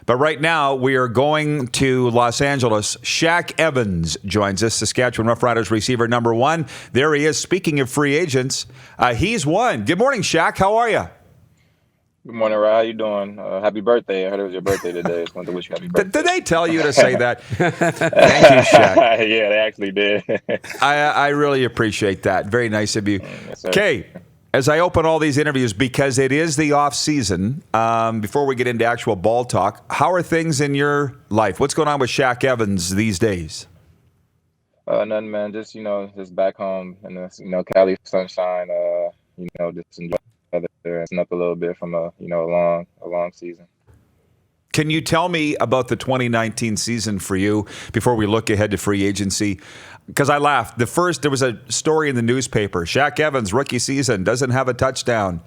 But right now, we are going to Los Angeles. Shaq Evans joins us, Saskatchewan Roughriders receiver number 1. There he is. Speaking of free agents, he's one. Good morning, Shaq. How are you? Good morning, Ryan. How you doing? Happy birthday. I heard it was your birthday today. Just wanted to wish you happy Did birthday. they tell you to say that? Thank you, Shaq. Yeah, they actually did. I really appreciate that. Very nice of you. Yes, sir. Okay, as I open all these interviews, because it is the off season, before we get into actual ball talk, how are things in your life? What's going on with Shaq Evans these days? Nothing, man. Just back home in this, Cali sunshine. Just enjoy the weather and up a little bit from a long season. Can you tell me about the 2019 season for you before we look ahead to free agency? Because I laughed. There was a story in the newspaper. Shaq Evans, rookie season, doesn't have a touchdown.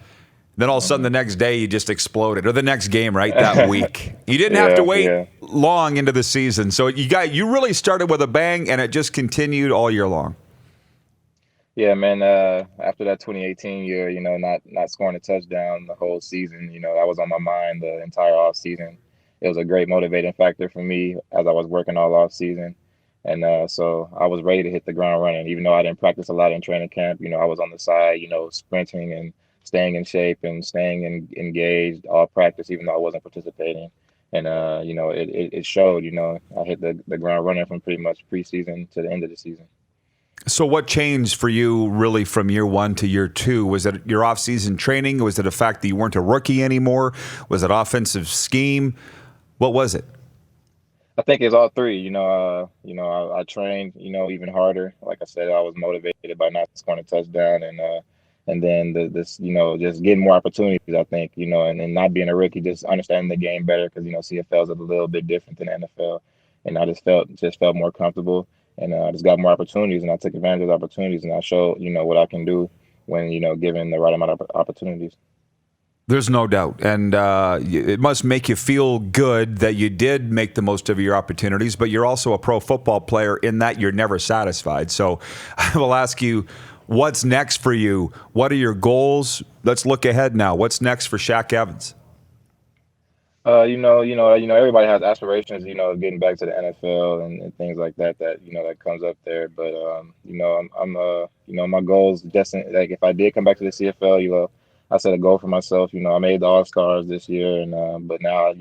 Then all of a sudden the next day he just exploded, or the next game, right, that week. You didn't have to wait long into the season. So you really started with a bang, and it just continued all year long. Yeah, man. After that 2018 year, not scoring a touchdown the whole season, that was on my mind the entire off season. It was a great motivating factor for me as I was working all off season. And so I was ready to hit the ground running, even though I didn't practice a lot in training camp. I was on the side, sprinting and staying in shape and staying engaged all practice, even though I wasn't participating. And, it showed, I hit the ground running from pretty much preseason to the end of the season. So what changed for you really from year 1 to year 2? Was it your off-season training? Was it a fact that you weren't a rookie anymore? Was it offensive scheme? What was it? I think it's all three. I trained, even harder. Like I said, I was motivated by not scoring a touchdown, and then just getting more opportunities. I think, and not being a rookie, just understanding the game better because CFL is a little bit different than NFL, and I just felt more comfortable, and I just got more opportunities, and I took advantage of the opportunities, and I showed what I can do when given the right amount of opportunities. There's no doubt. And it must make you feel good that you did make the most of your opportunities, but you're also a pro football player in that you're never satisfied. So I will ask you, what's next for you? What are your goals? Let's look ahead now. What's next for Shaq Evans? Everybody has aspirations, getting back to the NFL and things like that, that comes up there. But, my goals, just like if I did come back to the CFL, I set a goal for myself. I made the All-Stars this year, and but now,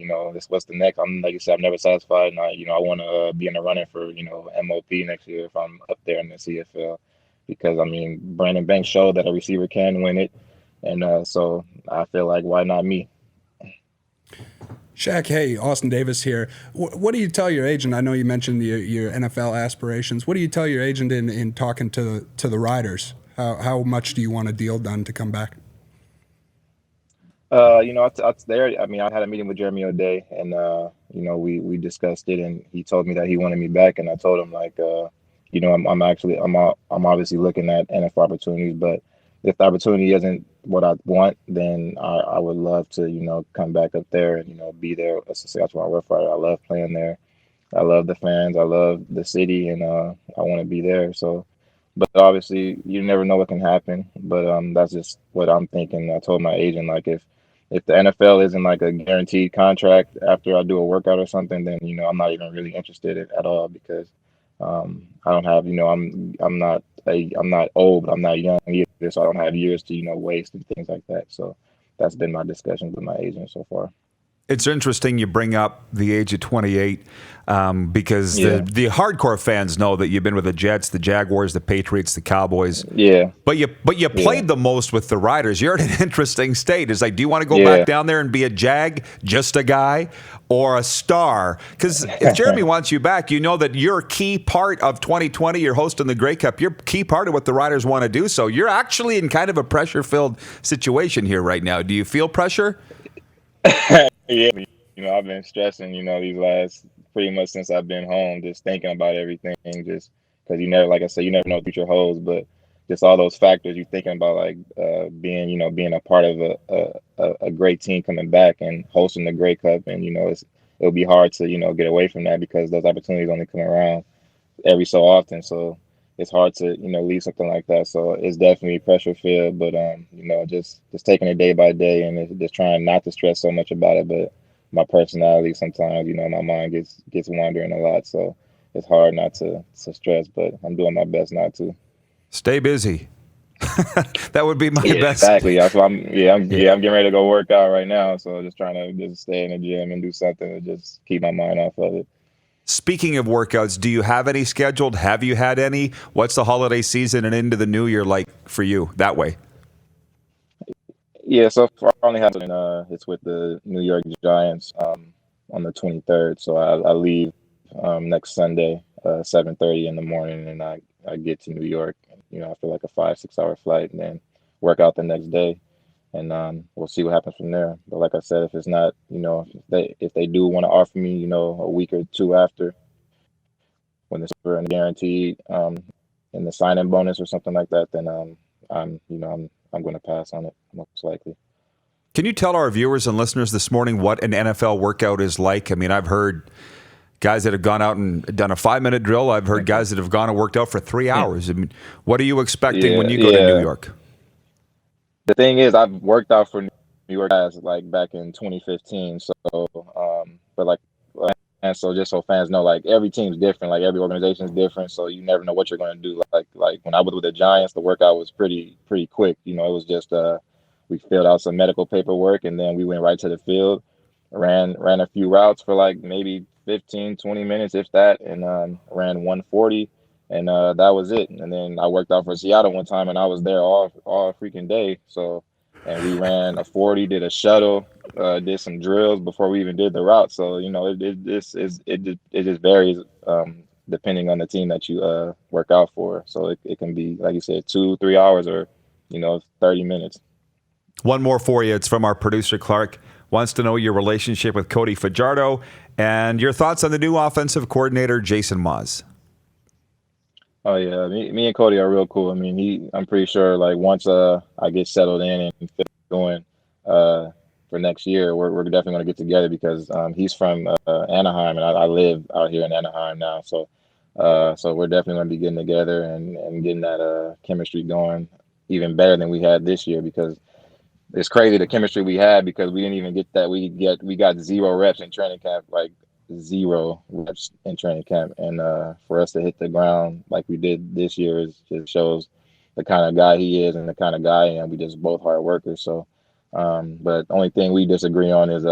what's the next? Like you said, I'm never satisfied, and I want to be in the running for, MOP next year if I'm up there in the CFL, because Brandon Banks showed that a receiver can win it, and so I feel like why not me? Shaq, hey, Austin Davis here. What do you tell your agent? I know you mentioned your NFL aspirations. What do you tell your agent in talking to the Riders? How much do you want a deal done to come back? I had a meeting with Jeremy O'Day, and we discussed it, and he told me that he wanted me back, and I told him I'm obviously looking at NFL opportunities, but if the opportunity isn't what I want, then I would love to come back up there and be there as a Saskatchewan Roughrider. I love playing there. I love the fans. I love the city, and I want to be there. So. But obviously, you never know what can happen. But that's just what I'm thinking. I told my agent, if the NFL isn't like a guaranteed contract after I do a workout or something, then I'm not even really interested at all, because I don't have I'm not old, but I'm not young either, so I don't have years to waste and things like that. So that's been my discussion with my agent so far. It's interesting you bring up the age of 28 because the hardcore fans know that you've been with the Jets, the Jaguars, the Patriots, the Cowboys. Yeah. But you played the most with the Riders. You're in an interesting state. It's like, do you want to go back down there and be a Jag, just a guy, or a star? Because if Jeremy wants you back, you know that you're a key part of 2020. You're hosting the Grey Cup. You're a key part of what the Riders want to do. So you're actually in kind of a pressure-filled situation here right now. Do you feel pressure? Yeah, I've been stressing, these last pretty much since I've been home, just thinking about everything, just because like I said, you never know what the future holds, but just all those factors you're thinking about, like being a part of a great team coming back and hosting the Grey Cup, and it'll be hard to get away from that because those opportunities only come around every so often, so it's hard to leave something like that. So it's definitely pressure filled, but just taking it day by day and just trying not to stress so much about it, but my personality, sometimes, you know, my mind gets wandering a lot. So it's hard not to stress, but I'm doing my best not to. Stay busy. That would be my best. Exactly. That's why I'm getting ready to go work out right now. So just trying to just stay in the gym and do something to just keep my mind off of it. Speaking of workouts, do you have any scheduled? Have you had any? What's the holiday season and into the new year like for you that way? Yeah, so far I only have it's with the New York Giants on the 23rd. So I leave next Sunday, 7:30 in the morning, and I get to New York, you know, after like a 5-6 hour flight, and then work out the next day, and we'll see what happens from there. But like I said, if it's not, you know, if they do want to offer me, you know, a week or two after, when it's for a guaranteed in the sign-in bonus or something like that, then I'm going to pass on it most likely. Can you tell our viewers and listeners this morning what an NFL workout is like? I mean, I've heard guys that have gone out and done a 5-minute drill. I've heard guys that have gone and worked out for 3 hours. I mean, what are you expecting when you go to New York? The thing is, I've worked out for New York guys like back in 2015. So, but like, and so just so fans know, like every team's different, like every organization is different. So you never know what you're going to do. Like when I was with the Giants, the workout was pretty quick. You know, it was just we filled out some medical paperwork, and then we went right to the field, ran a few routes for like maybe 15-20 minutes, if that, and ran 140, and that was it. And then I worked out for Seattle one time, and I was there all freaking day. So, and we ran a 40, did a shuttle, did some drills before we even did the route. So, you know, it just varies depending on the team that you work out for. So it can be, like you said, 2-3 hours, or, you know, 30 minutes. One more for you. It's from our producer, Clark. Wants to know your relationship with Cody Fajardo and your thoughts on the new offensive coordinator, Jason Maas. Oh yeah, me and Cody are real cool. I mean, I'm pretty sure like once I get settled in and fit going for next year, we're definitely going to get together, because he's from Anaheim, and I live out here in Anaheim now. So we're definitely going to be getting together and getting that chemistry going even better than we had this year, because it's crazy the chemistry we had, because we didn't even get that. We got 0 reps in training camp, like 0 reps in training camp, and for us to hit the ground like we did this year just shows the kind of guy he is and the kind of guy I am. We just both hard workers. So, but the only thing we disagree on is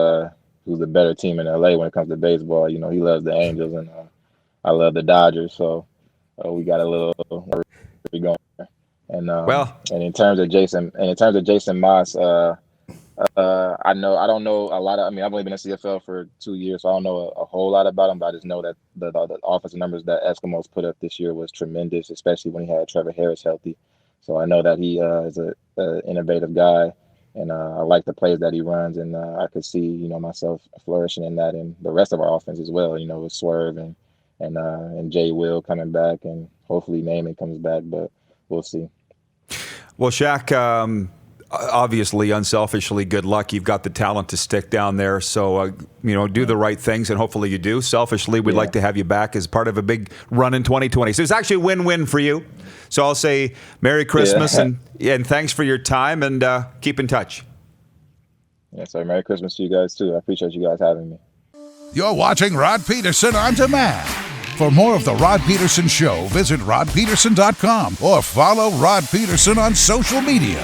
who's the better team in LA when it comes to baseball. You know, he loves the Angels, and I love the Dodgers. So we got a little going. And and in terms of Jason Maas, I don't know a lot of. I mean, I've only been in CFL for 2 years, so I don't know a whole lot about him. But I just know that the offensive numbers that Eskimos put up this year was tremendous, especially when he had Trevor Harris healthy. So I know that he is a innovative guy, and I like the plays that he runs, and I could see, you know, myself flourishing in that, and the rest of our offense as well. You know, with Swerve and Jay Will coming back, and hopefully Naaman comes back, but we'll see. Well, Shaq, obviously, unselfishly, good luck. You've got the talent to stick down there. So, you know, do the right things, and hopefully you do. Selfishly, we'd like to have you back as part of a big run in 2020. So it's actually a win-win for you. So I'll say Merry Christmas and thanks for your time, and keep in touch. Yes, sir. Merry Christmas to you guys, too. I appreciate you guys having me. You're watching Rod Pedersen On Demand. For more of The Rod Pedersen Show, visit rodpedersen.com or follow Rod Pedersen on social media.